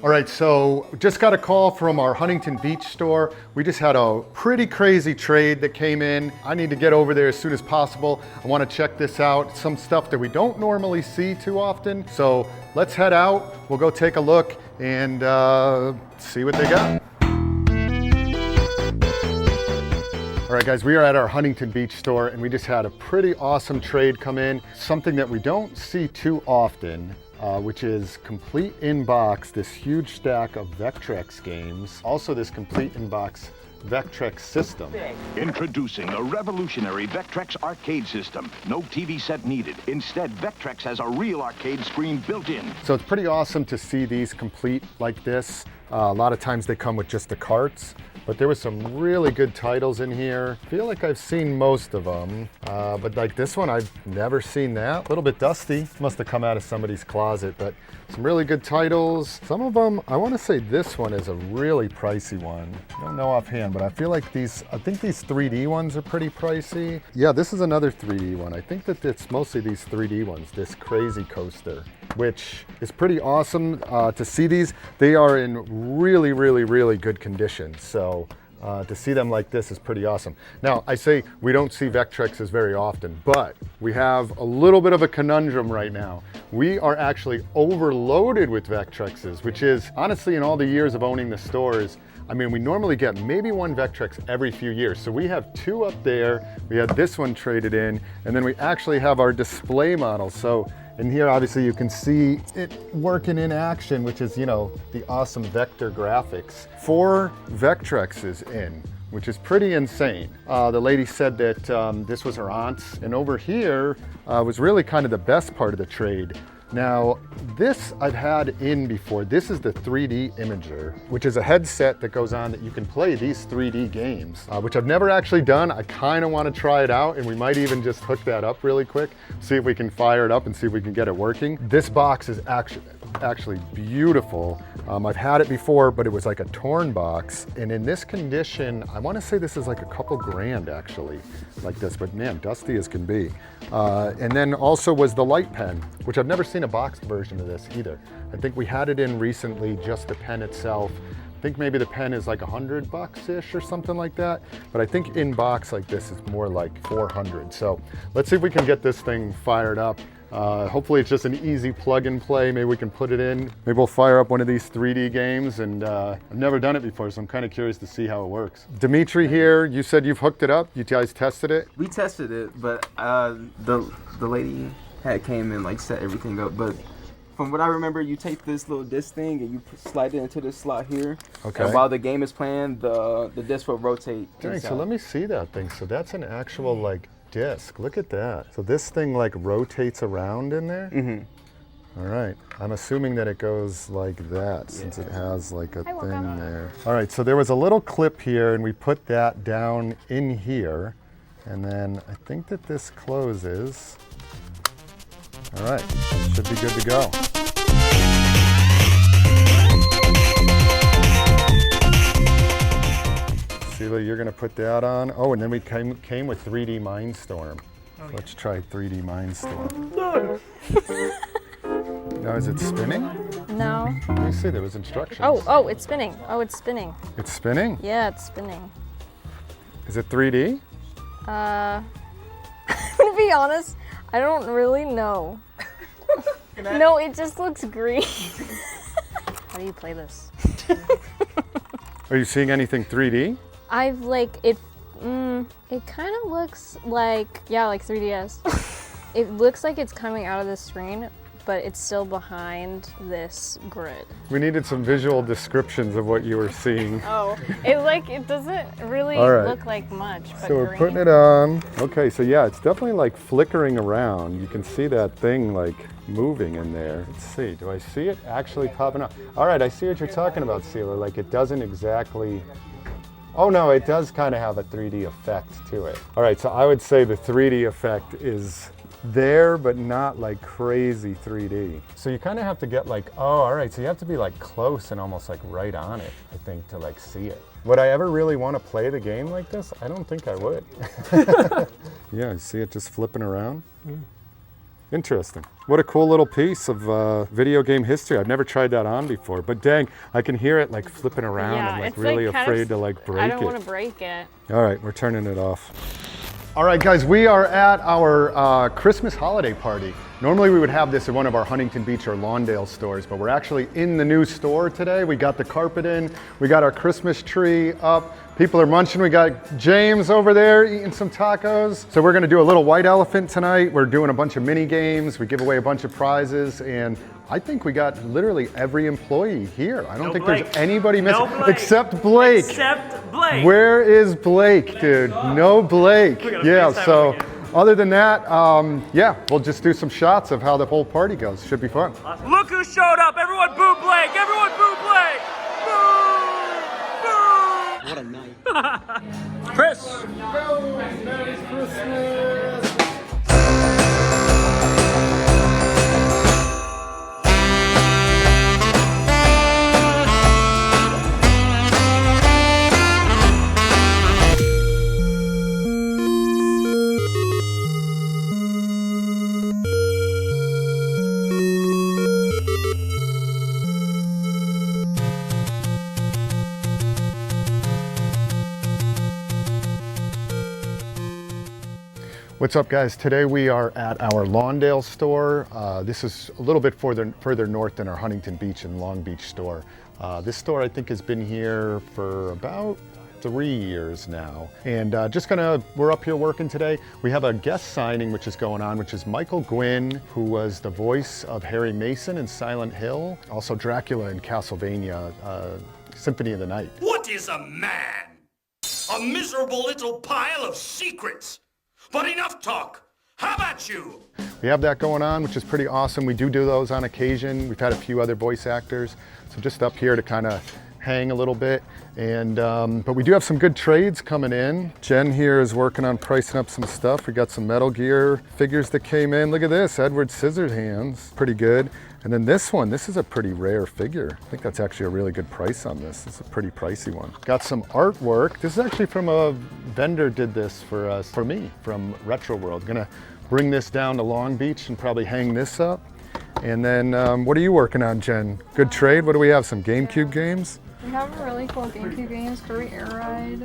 All right, so just got a call from our Huntington Beach store. We just had a pretty crazy trade that came in. I need to get over there as soon as possible. I want to check this out. Some stuff that we don't normally see too often. So let's head out. We'll go take a look and see what they got. All right, guys, we are at our Huntington Beach store and we just had a pretty awesome trade come in. Something that we don't see too often. Which is complete in-box, this huge stack of Vectrex games. Also this complete in-box Vectrex system. Introducing the revolutionary Vectrex arcade system. No TV set needed. Instead, Vectrex has a real arcade screen built in. So it's pretty awesome to see these complete like this. A lot of times they come with just the carts, but there was some really good titles in here. I feel like I've seen most of them, but like this one, I've never seen that. A little bit dusty, must have come out of somebody's closet, but some really good titles. Some of them, I want to say this one is a really pricey one. I don't know offhand, but I feel like I think these 3D ones are pretty pricey. Yeah, this is another 3D one. I think that it's mostly these 3D ones, this crazy coaster, which is pretty awesome to see these. They are in really, really, really good condition. So to see them like this is pretty awesome. Now, I say we don't see Vectrexes very often, but we have a little bit of a conundrum right now. We are actually overloaded with Vectrexes, which is honestly in all the years of owning the stores, I mean, we normally get maybe one Vectrex every few years. So we have two up there, we had this one traded in, and then we actually have our display model. So in here, obviously, you can see it working in action, which is, you know, the awesome vector graphics. 4 Vectrexes in, which is pretty insane. The lady said that this was her aunt's, and over here was really kind of the best part of the trade. Now, this I've had in before. This is the 3D Imager, which is a headset that goes on that you can play these 3D games, which I've never actually done. I kind of want to try it out, and we might even just hook that up really quick, see if we can fire it up and see if we can get it working. This box is actually beautiful. I've had it before, but it was like a torn box. And in this condition, I want to say this is like a couple grand actually, like this, but man, dusty as can be. And then also was the light pen, which I've never seen a boxed version of this either. I think we had it in recently, just the pen itself. I think maybe the pen is like $100-ish or something like that. But I think in box like this is more like 400. So let's see if we can get this thing fired up. Hopefully it's just an easy plug and play. Maybe we can put it in. Maybe we'll fire up one of these 3D games, and I've never done it before, so I'm kind of curious to see how it works. Dimitri here, you said you've hooked it up. You guys tested it? We tested it, but the lady came and like set everything up. But from what I remember, you take this little disc thing and you slide it into this slot here. Okay. And while the game is playing, the disc will rotate. Dang, so let me see that thing. So that's an actual like disc. Look at that. So this thing like rotates around in there? Mm-hmm. All right. I'm assuming that it goes like that since it has like a thing there. All right, so there was a little clip here and we put that down in here. And then I think that this closes. All right, should be good to go. Sheila, you're gonna put that on. Oh, and then we came with 3D Mindstorm. Oh, let's try 3D Mindstorm. Now, is it spinning? No. Let me see, there was instructions. Oh, it's spinning. Oh, it's spinning. It's spinning? Yeah, it's spinning. Is it 3D? To be honest, I don't really know. No, it just looks green. How do you play this? Are you seeing anything 3D? I've like, it kind of looks like, yeah, like 3DS. It looks like it's coming out of the screen, but it's still behind this grid. We needed some visual descriptions of what you were seeing. Oh, it doesn't really look like much, but so we're putting it on. Okay, so yeah, it's definitely like flickering around. You can see that thing like moving in there. Let's see, do I see it actually popping up? All right, I see what you're talking about, Sealer. Like it doesn't exactly, oh no, it does kind of have a 3D effect to it. All right, so I would say the 3D effect is there, but not like crazy 3D. So you kind of have to get like, oh, all right, so you have to be like close and almost like right on it, I think, to like see it. Would I ever really want to play the game like this? I don't think I would. Yeah, you see it just flipping around? Interesting. What a cool little piece of video game history. I've never tried that on before, but dang, I can hear it like flipping around. Yeah, I'm like it's really like kind afraid of, to like break it. I don't want to break it. All right, we're turning it off. All right, guys, we are at our Christmas holiday party. Normally we would have this at one of our Huntington Beach or Lawndale stores, but we're actually in the new store today. We got the carpet in, we got our Christmas tree up. People are munching. We got James over there eating some tacos. So we're gonna do a little white elephant tonight. We're doing a bunch of mini games. We give away a bunch of prizes, and I think we got literally every employee here. I don't think there's anybody missing except Blake. Except Blake. Where is Blake, dude? No Blake. Yeah, so other than that, yeah, we'll just do some shots of how the whole party goes. Should be fun. Awesome. Look who showed up. Everyone boo Blake. Everyone boo Blake. Boo! Boo! What a night. Chris. Merry Christmas. What's up, guys? Today we are at our Lawndale store. This is a little bit further north than our Huntington Beach and Long Beach store. This store I think has been here for about 3 years now. And we're up here working today. We have a guest signing which is going on, which is Michael Gwynn, who was the voice of Harry Mason in Silent Hill, also Dracula in Castlevania, Symphony of the Night. What is a man? A miserable little pile of secrets. But enough talk. How about you? We have that going on, which is pretty awesome. We do those on occasion. We've had a few other voice actors. So just up here to kind of hang a little bit. And but we do have some good trades coming in. Jen here is working on pricing up some stuff. We got some Metal Gear figures that came in. Look at this, Edward Scissorhands, pretty good. And then this one, this is a pretty rare figure. I think that's actually a really good price on this. It's a pretty pricey one. Got some artwork. This is actually from a vendor did this for us, for me, from Retro World. Gonna bring this down to Long Beach and probably hang this up. And then what are you working on, Jen? Good trade? What do we have, some GameCube games? We have really cool GameCube games, Furry Air Ride,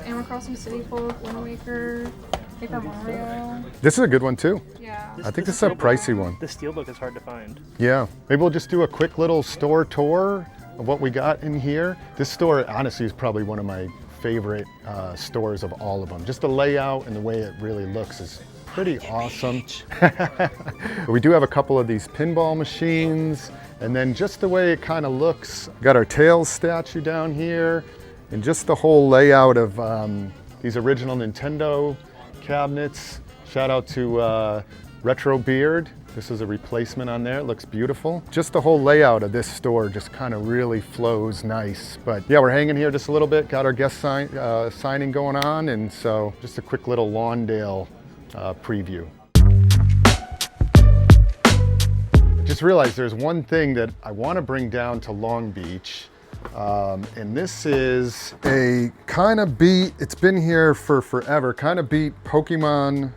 Animal Crossing City Folk, Wind Waker, Paper Mario. This is a good one too. Yeah. I think this is a pricey one. The steelbook is hard to find. Yeah, maybe we'll just do a quick little store tour of what we got in here. This store honestly is probably one of my favorite stores of all of them. Just the layout and the way it really looks is pretty awesome. We do have a couple of these pinball machines, and then just the way it kind of looks. Got our Tails statue down here, and just the whole layout of these original Nintendo cabinets. Shout out to Retro Beard. This is a replacement on there. It looks beautiful. Just the whole layout of this store just kind of really flows nice. But yeah, we're hanging here just a little bit. Got our guest signing going on, and so just a quick little Lawndale preview. Just realized there's one thing that I want to bring down to Long Beach, and this is a kind of beat, it's been here for forever, kind of beat Pokemon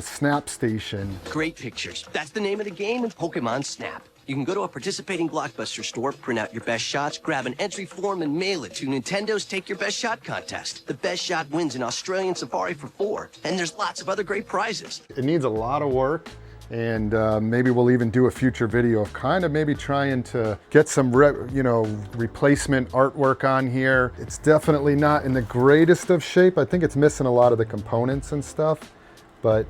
Snap Station. Great pictures. That's the name of the game in Pokemon Snap. You can go to a participating Blockbuster store, print out your best shots, grab an entry form, and mail it to Nintendo's Take Your Best Shot contest. The best shot wins an Australian safari for $4, and there's lots of other great prizes. It needs a lot of work, and maybe we'll even do a future video of kind of maybe trying to get some replacement artwork on here. It's definitely not in the greatest of shape. I think it's missing a lot of the components and stuff, but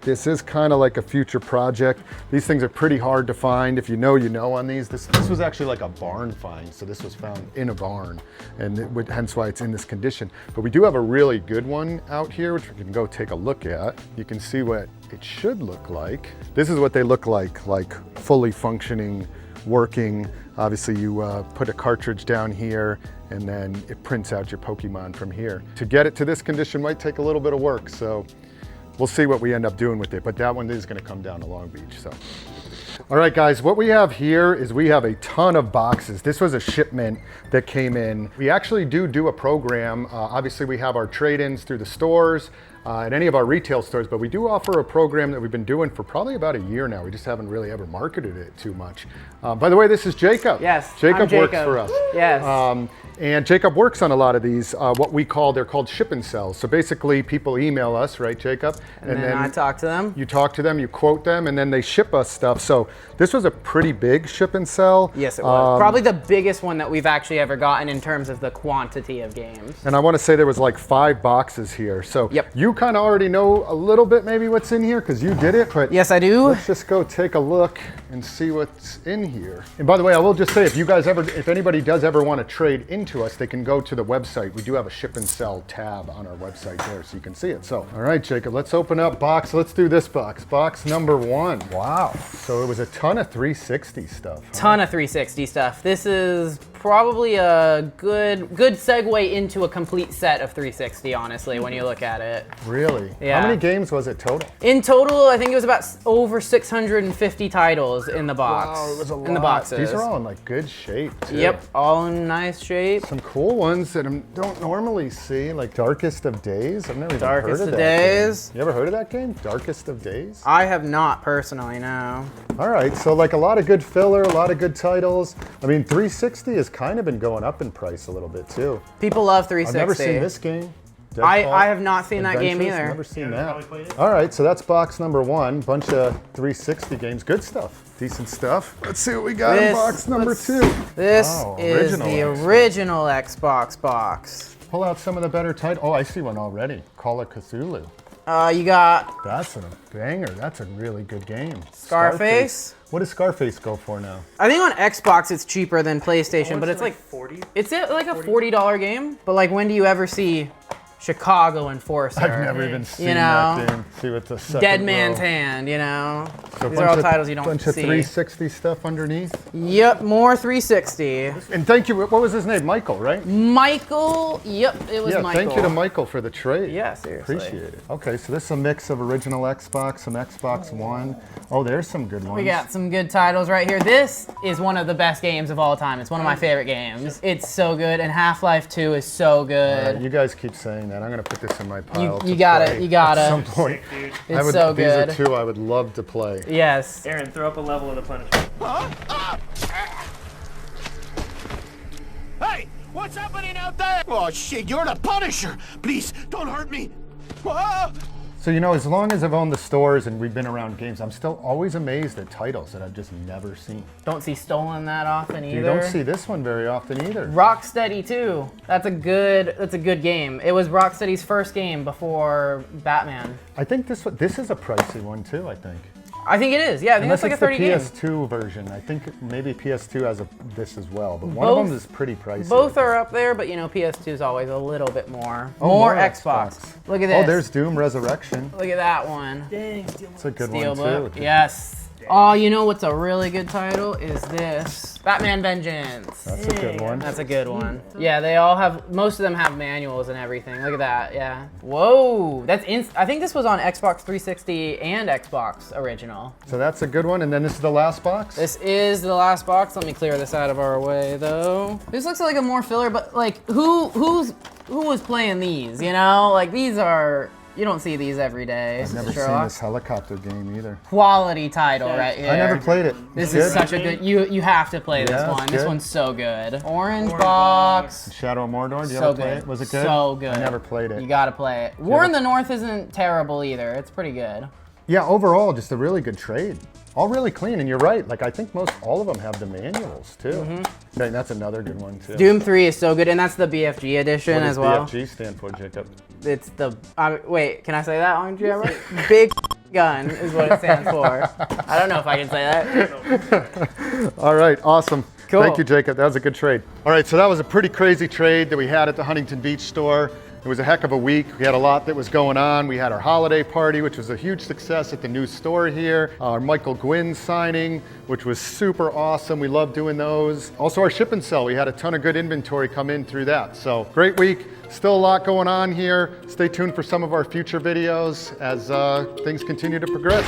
this is kind of like a future project. These things are pretty hard to find. If you know, you know on these. This was actually like a barn find, so this was found in a barn, and hence why it's in this condition. But we do have a really good one out here, which we can go take a look at. You can see what it should look like. This is what they look like fully functioning, working. Obviously you put a cartridge down here, and then it prints out your Pokemon from here. To get it to this condition might take a little bit of work, so we'll see what we end up doing with it, but that one is gonna come down to Long Beach, so. All right, guys, what we have here is we have a ton of boxes. This was a shipment that came in. We actually do a program. Obviously, we have our trade-ins through the stores. at any of our retail stores, but we do offer a program that we've been doing for probably about a year now. We just haven't really ever marketed it too much. By the way, this is Jacob. Yes, Jacob works for us. Yes. And Jacob works on a lot of these, they're called ship and sells. So basically people email us, right, Jacob? And then I talk to them. You talk to them, you quote them, and then they ship us stuff. So this was a pretty big ship and sell. Yes, it was. Probably the biggest one that we've actually ever gotten in terms of the quantity of games. And I want to say there was like 5 boxes here. So you kind of already know a little bit maybe what's in here because you did it. But yes, I do. Let's just go take a look and see what's in here. And by the way, I will just say if anybody does ever want to trade into us, they can go to the website. We do have a ship and sell tab on our website there so you can see it. So, all right, Jacob, let's open up box. Let's do this box. Box number 1. Wow. So it was a ton of 360 stuff. Huh? Ton of 360 stuff. This is probably a good segue into a complete set of 360, honestly, when you look at it. Really? Yeah. How many games was it total? In total, I think it was about over 650 titles in the box. Wow, it was a lot. In the boxes. These are all in like good shape too. Yep, all in nice shape. Some cool ones that I don't normally see, like Darkest of Days. I've never even heard of that. Darkest of Days. Game. You ever heard of that game? Darkest of Days? I have not personally, no. All right, so like a lot of good filler, a lot of good titles. I mean, 360 has kind of been going up in price a little bit too. People love 360. I've never seen this game. I have not seen that game Adventures, either. Never seen that. All right, so that's box number 1. Bunch of 360 games. Good stuff. Decent stuff. Let's see what we got in box number 2. This is the original Xbox box. Pull out some of the better titles. Oh, I see one already. Call of Cthulhu. You got... That's a banger. That's a really good game. Scarface. What does Scarface go for now? I think on Xbox it's cheaper than PlayStation, but it's like 40. It's like a $40 game. But like, when do you ever see Chicago Enforcer? I've never even seen that game. See what the second Dead Man's row. Hand, you know? So these are all titles you don't bunch see. Of 360 stuff underneath? Yep, more 360. And thank you, what was his name? Michael, right? Michael, yep, it was Michael. Thank you to Michael for the trade. Yeah, seriously. Appreciate it. Okay, so this is a mix of original Xbox, some Xbox One. Oh, there's some good ones. We got some good titles right here. This is one of the best games of all time. It's one of my favorite games. It's so good, and Half-Life 2 is so good. You guys keep saying that. I'm gonna put this in my pile. You got it. You got it. At some point. It's so good. These are 2 I would love to play. Yes. Aaron, throw up a level of the Punisher. Hey, what's happening out there? Oh, shit, you're the Punisher. Please, don't hurt me. Ah! So, you know, as long as I've owned the stores and we've been around games, I'm still always amazed at titles that I've just never seen. Don't see Stolen that often either. You don't see this one very often either. Rocksteady 2. That's a good game. It was Rocksteady's first game before Batman. I think this is a pricey one too, I think. I think it is. Yeah, I think it's like a 30 game. Unless it's the PS2 version. I think maybe PS2 has this as well, but one of them is pretty pricey. Both are up there, but you know, PS2 is always a little bit more. Oh, more Xbox. Look at this. Oh, there's Doom Resurrection. Look at that one. Dang, it's a good Steelbook. one too. Yes. Oh, you know what's a really good title is this. Batman Vengeance. That's a good one. That's a good one. Yeah, they all have, most of them have manuals and everything. Look at that, yeah. Whoa, I think this was on Xbox 360 and Xbox original. So that's a good one, and then this is the last box? This is the last box. Let me clear this out of our way, though. This looks like a more filler, but like, who was playing these, you know? Like, these are... You don't see these every day. I've never seen this helicopter game either. Quality title right here. I never played it. This is such a good, you have to play this one. This one's so good. Orange box. Shadow of Mordor, do you So ever play good. it? Was it good? So good. I never played it. You gotta play it. War in the North isn't terrible either. It's pretty good. Yeah, overall, just a really good trade. All really clean, and you're right. Like, I think all of them have the manuals, too. Right, that's another good one, too. Doom 3 is so good, and that's the BFG edition as well. What does BFG stand for, Jacob? It's the, wait, can I say that on camera? Big gun is what it stands for. I don't know if I can say that. All right, awesome. Cool. Thank you, Jacob. That was a good trade. All right, so that was a pretty crazy trade that we had at the Huntington Beach store. It was a heck of a week. We had a lot that was going on. We had our holiday party, which was a huge success at the new store here. Our Michael Gwynn signing, which was super awesome. We love doing those. Also our ship and sell. We had a ton of good inventory come in through that. So great week. Still a lot going on here. Stay tuned for some of our future videos as things continue to progress.